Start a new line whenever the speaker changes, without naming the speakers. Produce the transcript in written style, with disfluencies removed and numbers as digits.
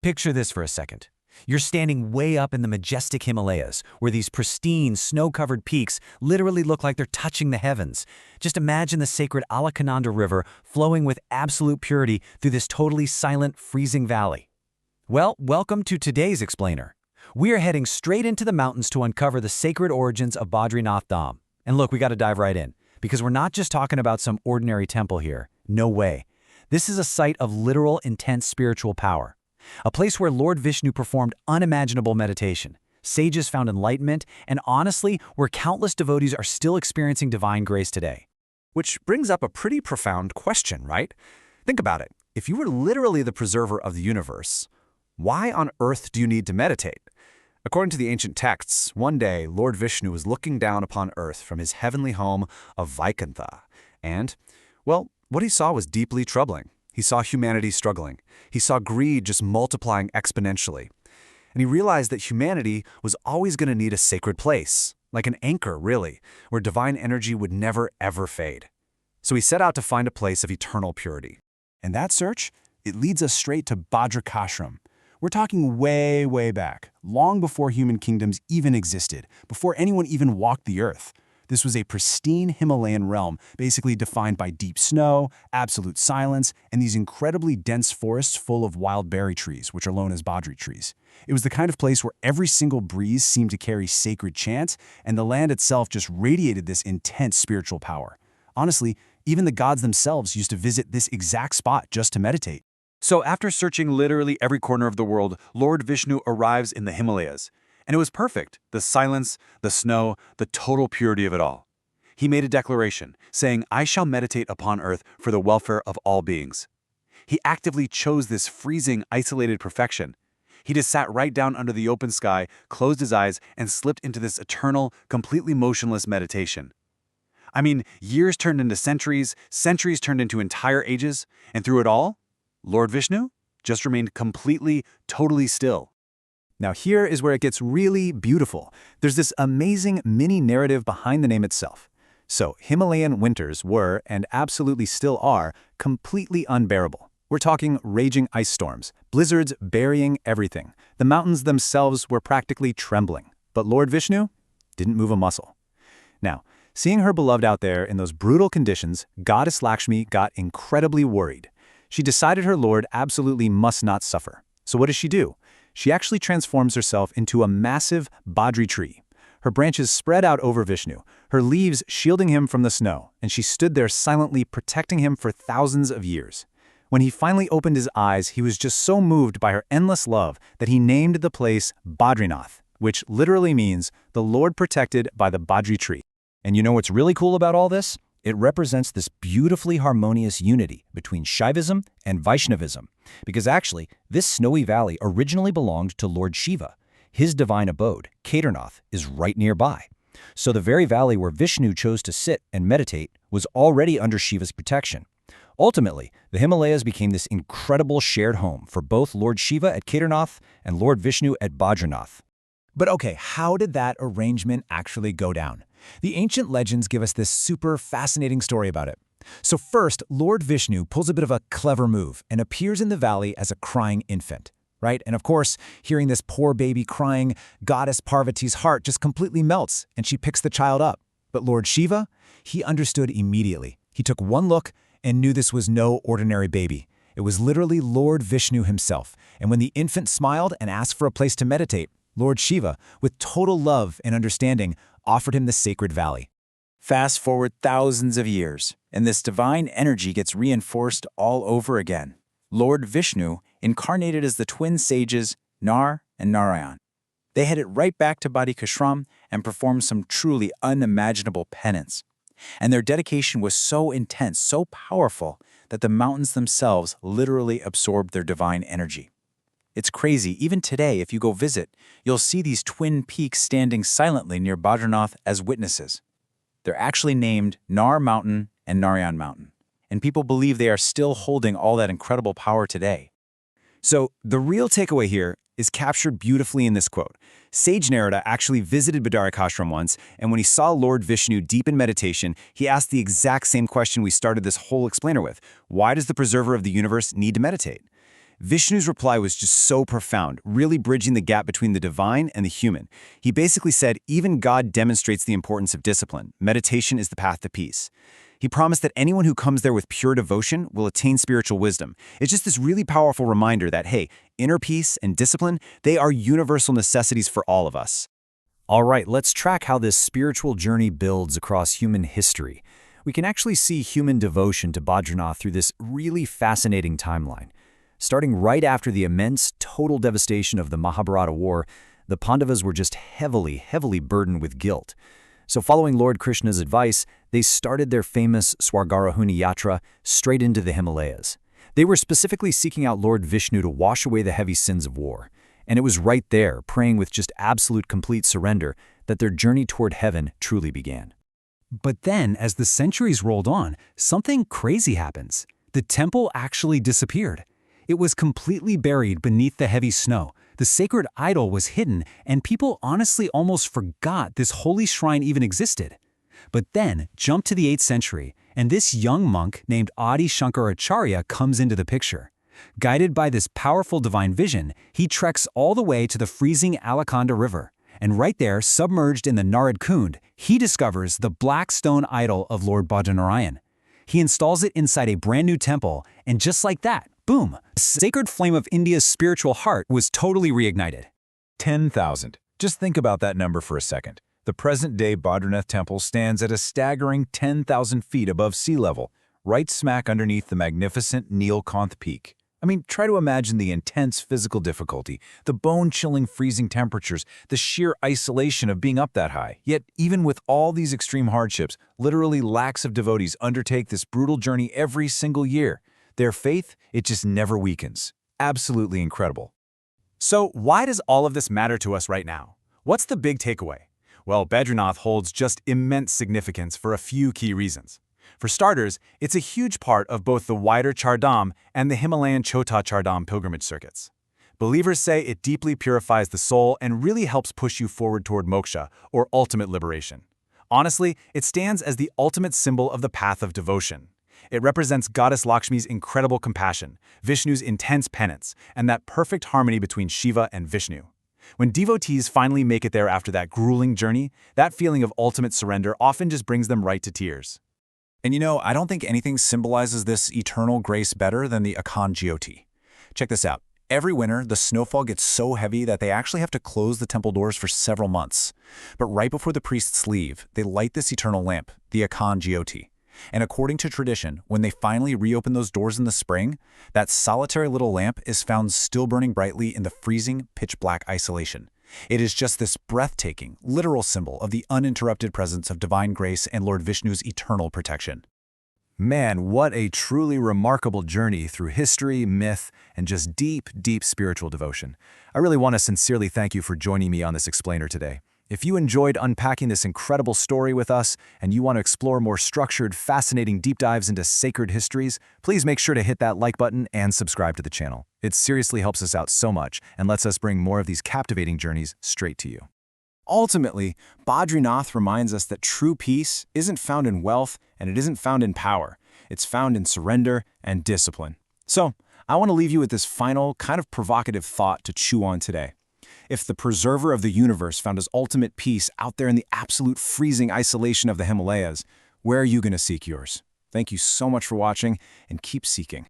Picture this for a second. You're standing way up in the majestic Himalayas, where these pristine, snow-covered peaks literally look like they're touching the heavens. Just imagine the sacred Alaknanda River flowing with absolute purity through this totally silent, freezing valley. Well, welcome to today's explainer. We are heading straight into the mountains to uncover the sacred origins of Badrinath Dham. And look, we got to dive right in, because we're not just talking about some ordinary temple here. No way. This is a site of literal, intense spiritual power. A place where Lord Vishnu performed unimaginable meditation, sages found enlightenment, and honestly, where countless devotees are still experiencing divine grace today.
Which brings up a pretty profound question, right? Think about it. If you were literally the preserver of the universe, why on earth do you need to meditate? According to the ancient texts, one day Lord Vishnu was looking down upon earth from his heavenly home of Vaikuntha. And, well, what he saw was deeply troubling. He saw humanity struggling. He saw greed just multiplying exponentially. And he realized that humanity was always going to need a sacred place, like an anchor, really, where divine energy would never, ever fade. So he set out to find a place of eternal purity.
And that search, it leads us straight to Badrikashram. We're talking way, way back, long before human kingdoms even existed, before anyone even walked the earth. This was a pristine Himalayan realm, basically defined by deep snow, absolute silence, and these incredibly dense forests full of wild berry trees, which are known as Badri trees. It was the kind of place where every single breeze seemed to carry sacred chant, and the land itself just radiated this intense spiritual power. Honestly, even the gods themselves used to visit this exact spot just to meditate.
So after searching literally every corner of the world, Lord Vishnu arrives in the Himalayas. And it was perfect. The silence, the snow, the total purity of it all. He made a declaration, saying, "I shall meditate upon earth for the welfare of all beings." He actively chose this freezing, isolated perfection. He just sat right down under the open sky, closed his eyes, and slipped into this eternal, completely motionless meditation. I mean, years turned into centuries, centuries turned into entire ages, and through it all, Lord Vishnu just remained completely, totally still.
Now here is where it gets really beautiful. There's this amazing mini-narrative behind the name itself. So Himalayan winters were, and absolutely still are, completely unbearable. We're talking raging ice storms, blizzards burying everything. The mountains themselves were practically trembling. But Lord Vishnu didn't move a muscle. Now, seeing her beloved out there in those brutal conditions, Goddess Lakshmi got incredibly worried. She decided her lord absolutely must not suffer. So what does she do? She actually transforms herself into a massive Badri tree. Her branches spread out over Vishnu, her leaves shielding him from the snow, and she stood there silently protecting him for thousands of years. When he finally opened his eyes, he was just so moved by her endless love that he named the place Badrinath, which literally means the Lord protected by the Badri tree.
And you know what's really cool about all this? It represents this beautifully harmonious unity between Shaivism and Vaishnavism, because actually, this snowy valley originally belonged to Lord Shiva. His divine abode, Kedarnath, is right nearby. So the very valley where Vishnu chose to sit and meditate was already under Shiva's protection. Ultimately, the Himalayas became this incredible shared home for both Lord Shiva at Kedarnath and Lord Vishnu at Badrinath.
But okay, how did that arrangement actually go down? The ancient legends give us this super fascinating story about it. So first, Lord Vishnu pulls a bit of a clever move and appears in the valley as a crying infant, right? And of course, hearing this poor baby crying, Goddess Parvati's heart just completely melts and she picks the child up. But Lord Shiva, he understood immediately. He took one look and knew this was no ordinary baby. It was literally Lord Vishnu himself. And when the infant smiled and asked for a place to meditate, Lord Shiva, with total love and understanding, offered him the sacred valley.
Fast forward thousands of years, and this divine energy gets reinforced all over again. Lord Vishnu incarnated as the twin sages Nar and Narayan. They headed right back to Badrikashram and performed some truly unimaginable penance. And their dedication was so intense, so powerful, that the mountains themselves literally absorbed their divine energy. It's crazy, even today, if you go visit, you'll see these twin peaks standing silently near Badrinath as witnesses. They're actually named Nar Mountain and Narayan Mountain, and people believe they are still holding all that incredible power today.
So the real takeaway here is captured beautifully in this quote. Sage Narada actually visited Badrikashram once, and when he saw Lord Vishnu deep in meditation, he asked the exact same question we started this whole explainer with. Why does the preserver of the universe need to meditate? Vishnu's reply was just so profound, really bridging the gap between the divine and the human. He basically said, even God demonstrates the importance of discipline. Meditation is the path to peace. He promised that anyone who comes there with pure devotion will attain spiritual wisdom. It's just this really powerful reminder that, hey, inner peace and discipline, they are universal necessities for all of us.
All right, let's track how this spiritual journey builds across human history. We can actually see human devotion to Badrinath through this really fascinating timeline. Starting right after the immense, total devastation of the Mahabharata war, the Pandavas were just heavily burdened with guilt. So following Lord Krishna's advice, they started their famous Swargarahuni Yatra straight into the Himalayas. They were specifically seeking out Lord Vishnu to wash away the heavy sins of war. And it was right there, praying with just absolute complete surrender, that their journey toward heaven truly began.
But then, as the centuries rolled on, something crazy happens. The temple actually disappeared. It was completely buried beneath the heavy snow. The sacred idol was hidden, and people honestly almost forgot this holy shrine even existed. But then, jump to the 8th century, and this young monk named Adi Shankaracharya comes into the picture. Guided by this powerful divine vision, he treks all the way to the freezing Alaknanda River. And right there, submerged in the Nar and Narayan, he discovers the black stone idol of Lord Badrinath Dham. He installs it inside a brand new temple, and just like that, boom, the sacred flame of India's spiritual heart was totally reignited.
10,000. Just think about that number for a second. The present-day Badrinath Temple stands at a staggering 10,000 feet above sea level, right smack underneath the magnificent Nilkanth Peak. I mean, try to imagine the intense physical difficulty, the bone-chilling freezing temperatures, the sheer isolation of being up that high. Yet, even with all these extreme hardships, literally lakhs of devotees undertake this brutal journey every single year. Their faith, it just never weakens. Absolutely incredible.
So why does all of this matter to us right now? What's the big takeaway? Well, Badrinath holds just immense significance for a few key reasons. For starters, it's a huge part of both the wider Char Dham and the Himalayan Chota Char Dham pilgrimage circuits. Believers say it deeply purifies the soul and really helps push you forward toward moksha, or ultimate liberation. Honestly, it stands as the ultimate symbol of the path of devotion. It represents Goddess Lakshmi's incredible compassion, Vishnu's intense penance, and that perfect harmony between Shiva and Vishnu. When devotees finally make it there after that grueling journey, that feeling of ultimate surrender often just brings them right to tears.
And you know, I don't think anything symbolizes this eternal grace better than the Akhand Jyoti. Check this out. Every winter, the snowfall gets so heavy that they actually have to close the temple doors for several months. But right before the priests leave, they light this eternal lamp, the Akhand Jyoti. And according to tradition, when they finally reopen those doors in the spring, that solitary little lamp is found still burning brightly in the freezing, pitch-black isolation. It is just this breathtaking, literal symbol of the uninterrupted presence of divine grace and Lord Vishnu's eternal protection.
Man, what a truly remarkable journey through history, myth, and just deep spiritual devotion. I really want to sincerely thank you for joining me on this explainer today. If you enjoyed unpacking this incredible story with us and you want to explore more structured, fascinating deep dives into sacred histories, please make sure to hit that like button and subscribe to the channel. It seriously helps us out so much and lets us bring more of these captivating journeys straight to you.
Ultimately, Badrinath reminds us that true peace isn't found in wealth and it isn't found in power. It's found in surrender and discipline. So, I want to leave you with this final, kind of provocative thought to chew on today. If the preserver of the universe found his ultimate peace out there in the absolute freezing isolation of the Himalayas, where are you going to seek yours? Thank you so much for watching, and keep seeking.